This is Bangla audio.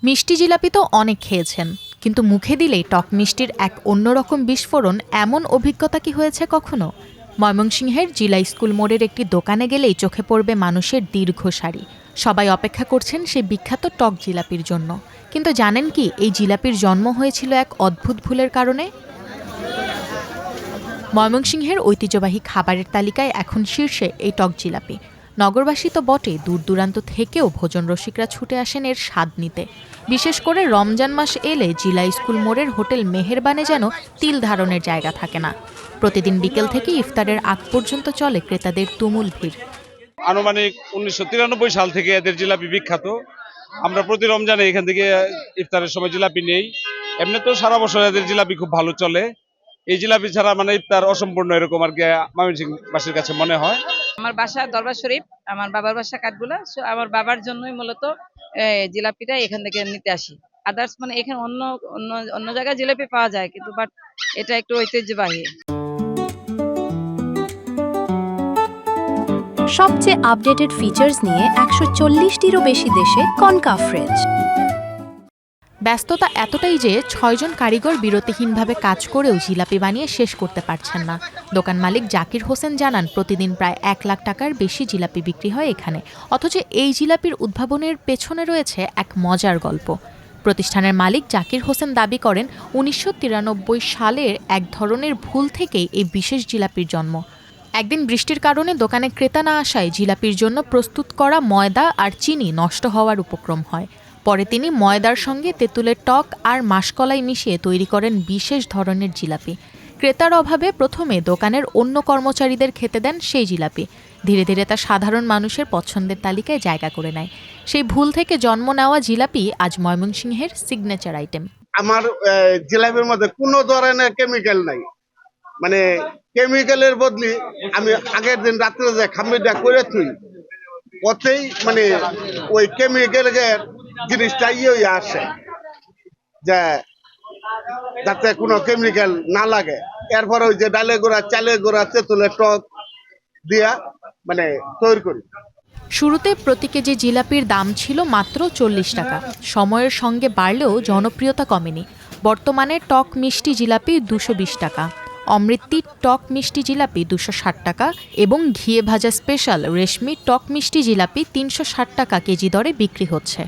মিষ্টি জিলাপি তো অনেক খেয়েছেন, কিন্তু মুখে দিলেই টক মিষ্টির এক অন্যরকম বিস্ফোরণ, এমন অভিজ্ঞতা কি হয়েছে কখনো? ময়মনসিংহের জিলা স্কুল মোড়ের একটি দোকানে গেলেই চোখে পড়বে মানুষের দীর্ঘ সারি। সবাই অপেক্ষা করছেন সেই বিখ্যাত টক জিলাপির জন্য। কিন্তু জানেন কি, এই জিলাপির জন্ম হয়েছিল এক অদ্ভুত ভুলের কারণে। ময়মনসিংহের ঐতিহ্যবাহী খাবারের তালিকায় এখন শীর্ষে এই টক জিলাপি। নগরবাসী তো বটে, দূর দূরান্ত থেকেও ভোজন রসিকরা ছুটে আসেন এর স্বাদ নিতে। বিশেষ করে রমজান মাস এলে জিলা স্কুল মোড়ের হোটেল মেহেরবানে যেন তিল ধারণের জায়গা থাকে না। প্রতিদিন বিকেল থেকে ইফতারের আগ পর্যন্ত চলে ক্রেতাদের তুমুল ভিড়। আনুমানিক 1993 সাল থেকে এদের জিলাপি বিখ্যাত। আমরা প্রতি রমজানে এখান থেকে ইফতারের সময় জিলাপি নেই। এমনি তো সারা বছর এদের জিলাপি খুব ভালো চলে। এই জিলাপি ছাড়া মানে ইফতার অসম্পূর্ণ, এরকম আর কি ময়মনসিংহবাসীর কাছে মনে হয়। আমার বাসা দরবার শরীফ, আমার বাবার বাসা কাঠগুলা। আমার বাবার জন্যই মূলত জিলাপিটা এখান থেকে নিতে আসি। আদার্স মানে এখানে অন্য অন্য অন্য জায়গায় জিলাপি পাওয়া যায়, কিন্তু বাট এটা একটু ঐতিহ্যবাহী। সবচেয়ে আপডেটেড ফিচার্স নিয়ে 140টিরও বেশি দেশে কনকাফ ফ্রেঞ্চ। ব্যস্ততা এতটাই যে 6 জন কারিগর বিরতিহীনভাবে কাজ করেও জিলাপি বানিয়ে শেষ করতে পারছেন না। দোকান মালিক জাকির হোসেন জানান, প্রতিদিন প্রায় 1 লাখ টাকার বেশি জিলাপি বিক্রি হয় এখানে। অথচ এই জিলাপির উদ্ভাবনের পেছনে রয়েছে এক মজার গল্প। প্রতিষ্ঠানের মালিক জাকির হোসেন দাবি করেন, 1993 সালের এক ধরনের ভুল থেকেই এই বিশেষ জিলাপির জন্ম। একদিন বৃষ্টির কারণে দোকানে ক্রেতা না আসায় জিলাপির জন্য প্রস্তুত করা ময়দা আর চিনি নষ্ট হওয়ার উপক্রম হয়। পরে তিনি ময়দার সঙ্গে তেঁতুলের টক আর মাসকলাই মিশিয়ে তৈরি করেন বিশেষ ধরনের জিলাপি। ক্রেতার অভাবে প্রথমে দোকানের অন্য কর্মচারীদের খেতে দেন সেই জিলাপি। ধীরে ধীরে তা সাধারণ মানুষের পছন্দের তালিকায় জায়গা করে নেয়। সেই ভুল থেকে জন্ম নেওয়া জিলাপি আজ ময়মনসিংহের সিগনেচার আইটেম। আমার জিলাপির মধ্যে কোনো ধরনের কেমিক্যাল নাই, মানে কেমিক্যালের বদলি আমি আগের দিন রাত্রে যে খামিটা করে থুই ওতেই মানে ওই কেমিক্যালের জিনিসটা আসে, যে যাতে কোনো কেমিক্যাল না লাগে। এরপরে ওই যে ডালে গোড়া, চালে গোড়া, তেঁতুলের টক দিয়া মানে তৈরি করি। শুরুতে প্রতি কেজি জিলাপির দাম ছিল মাত্র 40 টাকা। সময়ের সঙ্গে বাড়লেও জনপ্রিয়তা কমেনি। বর্তমানে টক মিষ্টি জিলাপি 220 টাকা, অমৃতি টক মিষ্টি জিলাপি 260 টাকা এবং ঘিয়ে ভাজা স্পেশাল রেশমি টক মিষ্টি জিলাপি 360 টাকা কেজি দরে বিক্রি হচ্ছে।